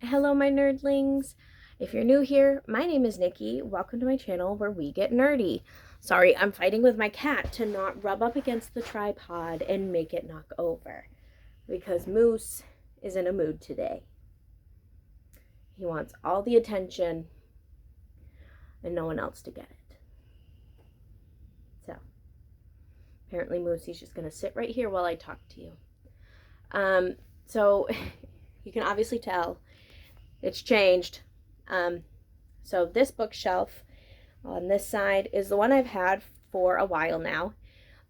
Hello, my nerdlings. If you're new here, my name is Nikki. Welcome to my channel where we get nerdy. Sorry, I'm fighting with my cat to not rub up against the tripod and make it knock over because Moose is in a mood today. He wants all the attention and no one else to get it. So, apparently Moosey's just going to sit right here while I talk to you. So, you can obviously tell it's changed. So this bookshelf on this side is the one I've had for a while now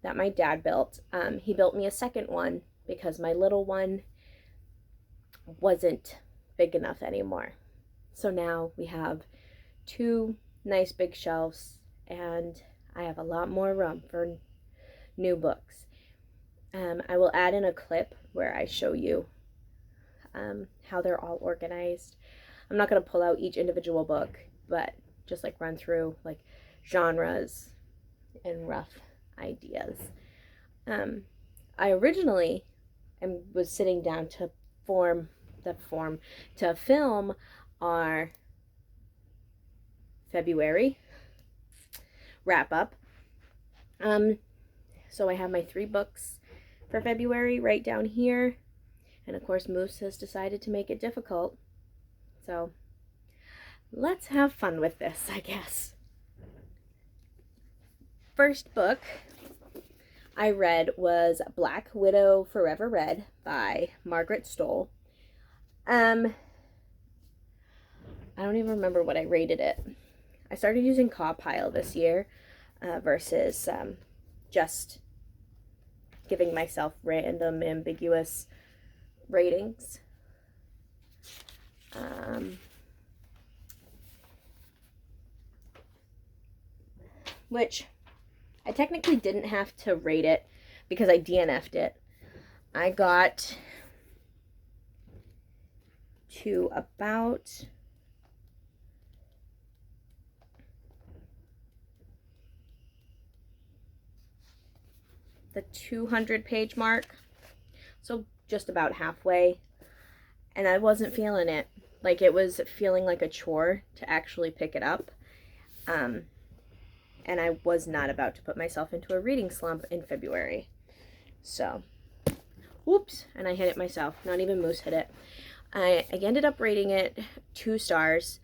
that my dad built. He built me a second one because my little one wasn't big enough anymore. So now we have two nice big shelves and I have a lot more room for new books. I will add in a clip where I show you how they're all organized. I'm not going to pull out each individual book, but just like run through like genres and rough ideas. I originally was sitting down to film our February wrap up. So I have my 3 books for February right down here. And of course, Moose has decided to make it difficult. So let's have fun with this, I guess. First book I read was Black Widow Forever Read by Margaret Stohl. I don't even remember what I rated it. I started using Cawpile this year versus just giving myself random, ambiguous ratings. Which I technically didn't have to rate it because I DNF'd it. I got to about the 200-page mark. So just about halfway. And I wasn't feeling it. Like, it was feeling like a chore to actually pick it up. And I was not about to put myself into a reading slump in February. So, whoops, and I hit it myself. Not even Moose hit it. I ended up rating it 2 stars.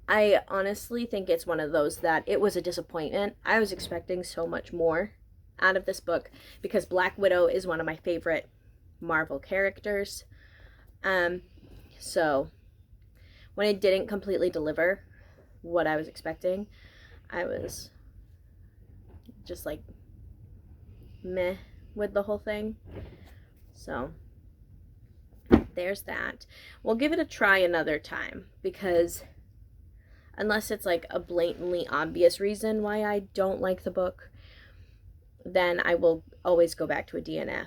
I honestly think it's one of those that it was a disappointment. I was expecting so much more out of this book because Black Widow is one of my favorite Marvel characters. So when it didn't completely deliver what I was expecting, I was just like meh with the whole thing. So there's that. We'll give it a try another time because unless it's like a blatantly obvious reason why I don't like the book, then I will always go back to a DNF.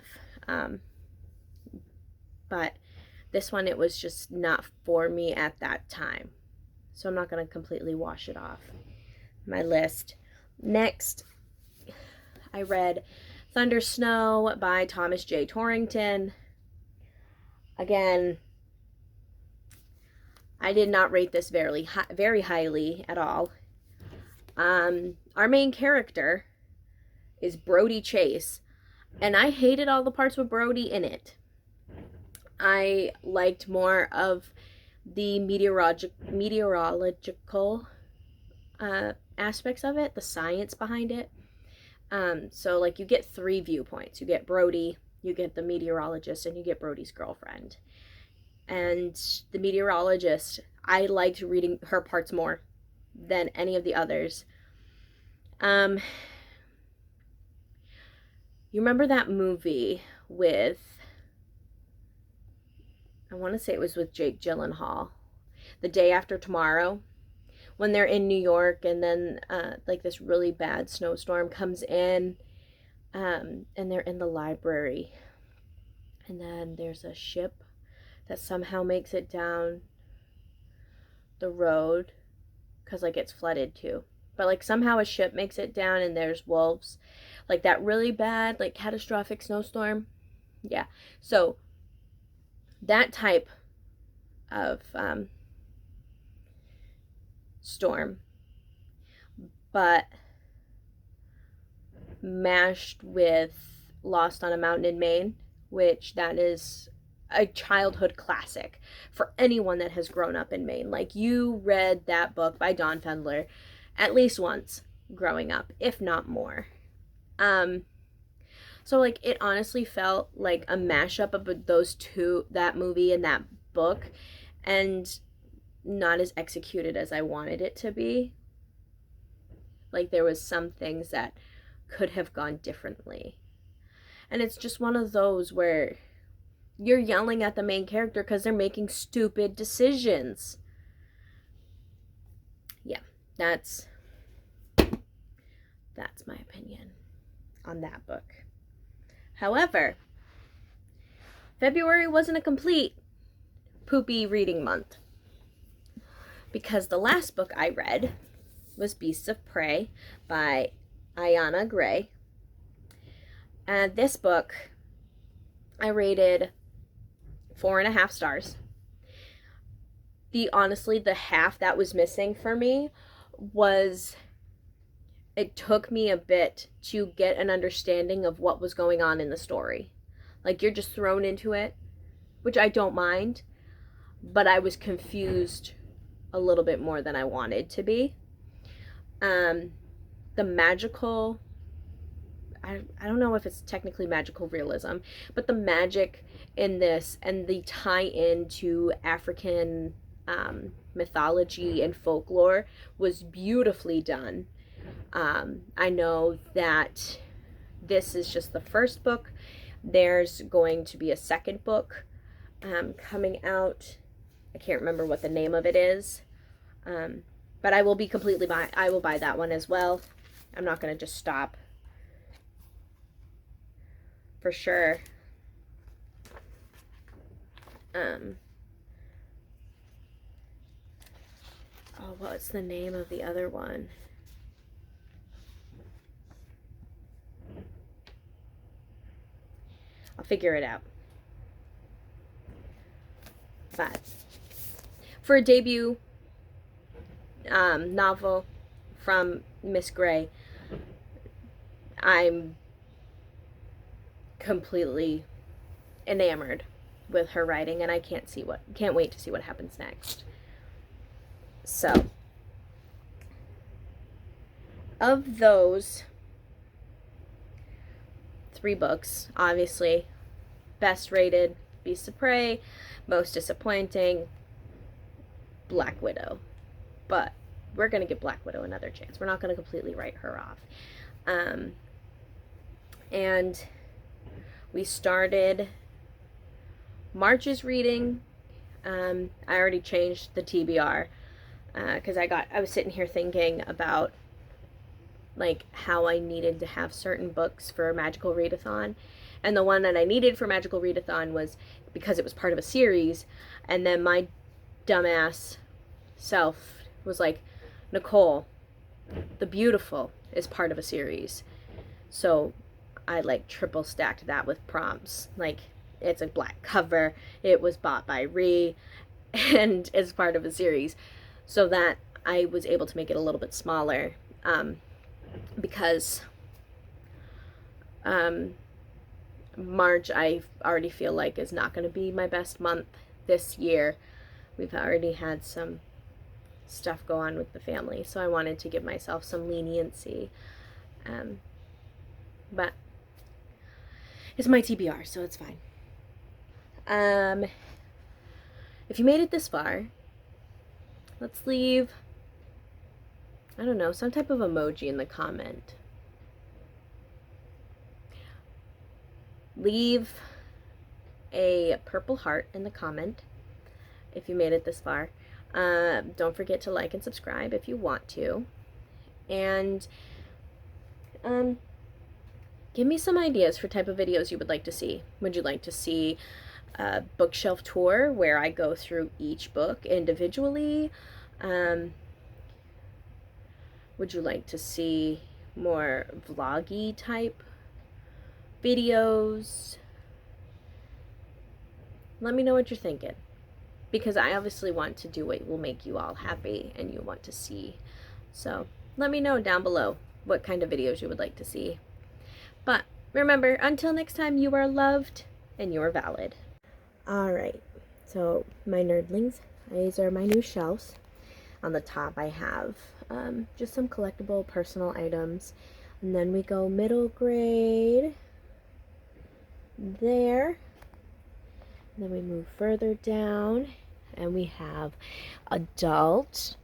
But this one, it was just not for me at that time. So I'm not going to completely wash it off my list. Next, I read Thunder Snow by Thomas J. Torrington. Again, I did not rate this very highly at all. Our main character is Brody Chase, and I hated all the parts with Brody in it. I liked more of the meteorological aspects of it, the science behind it. So like you get 3 viewpoints. You get Brody, you get the meteorologist, and you get Brody's girlfriend. And the meteorologist, I liked reading her parts more than any of the others. You remember that movie with, I want to say it was with Jake Gyllenhaal, The Day After Tomorrow, when they're in New York and then like this really bad snowstorm comes in, and they're in the library, and then there's a ship that somehow makes it down the road because like it's flooded too, but like somehow a ship makes it down and there's wolves, like that really bad like catastrophic snowstorm. Yeah, so that type of Storm, but mashed with Lost on a Mountain in Maine, which that is a childhood classic for anyone that has grown up in Maine. Like, you read that book by Dawn Fendler at least once growing up, if not more. So like, it honestly felt like a mashup of those two, that movie and that book, and not as executed as I wanted it to be. Like, there was some things that could have gone differently. And it's just one of those where you're yelling at the main character because they're making stupid decisions. Yeah, that's my opinion on that book. However, February wasn't a complete poopy reading month, because the last book I read was Beasts of Prey by Ayanna Gray. And this book I rated 4.5 stars. Honestly, the half that was missing for me was, it took me a bit to get an understanding of what was going on in the story. Like, you're just thrown into it, which I don't mind, but I was confused a little bit more than I wanted to be. The magical, I don't know if it's technically magical realism, but the magic in this and the tie-in to African mythology and folklore was beautifully done. I know that this is just the first book. There's going to be a second book coming out. I can't remember what the name of it is, but I will buy that one as well. I'm not going to just stop, for sure. What's the name of the other one? I'll figure it out. But for a debut novel from Miss Gray, I'm completely enamored with her writing, and I can't wait to see what happens next. So, of those 3 books, obviously, best rated, Beasts of Prey, most disappointing, Black Widow. But we're going to give Black Widow another chance. We're not going to completely write her off. And we started March's reading. I already changed the TBR because I was sitting here thinking about like how I needed to have certain books for Magical Readathon, and the one that I needed for Magical Readathon was because it was part of a series, and then my dumbass self was like, Nicole, The Beautiful is part of a series, so I like triple stacked that with prompts. Like, it's a black cover, it was bought by Ree, and it's part of a series, so that I was able to make it a little bit smaller, because March I already feel like is not going to be my best month this year. We've already had some stuff go on with the family, so I wanted to give myself some leniency, but it's my TBR, so it's fine. If you made it this far, let's leave, I don't know, some type of emoji in the comment. Leave a purple heart in the comment if you made it this far. Don't forget to like and subscribe if you want to. And give me some ideas for type of videos you would like to see. Would you like to see a bookshelf tour where I go through each book individually? Would you like to see more vloggy type videos? Let me know what you're thinking, because I obviously want to do what will make you all happy and you want to see. So let me know down below what kind of videos you would like to see. But remember, until next time, you are loved and you are valid. Alright, so my nerdlings, these are my new shelves. On the top I have just some collectible personal items. And then we go middle grade there. And then we move further down and we have adult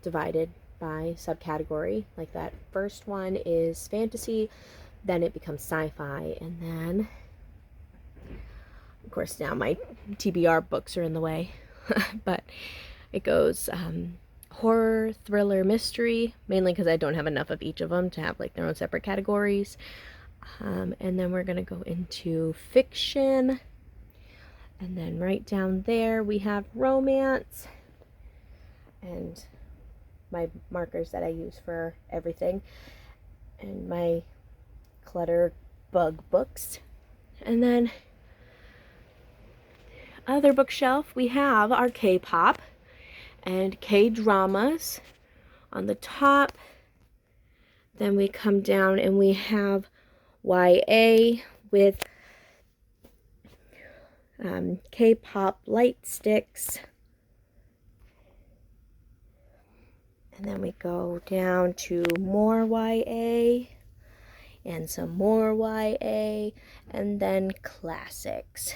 divided by subcategory. Like that first one is fantasy, then it becomes sci-fi, and then of course now my TBR books are in the way. But it goes horror, thriller, mystery, mainly because I don't have enough of each of them to have like their own separate categories. And then we're gonna go into fiction, and then right down there we have romance, and my markers that I use for everything, and my clutter bug books. And then other bookshelf, we have our K-pop and K-dramas on the top. Then we come down and we have YA with K-pop light sticks. And then we go down to more YA and some more YA, and then classics.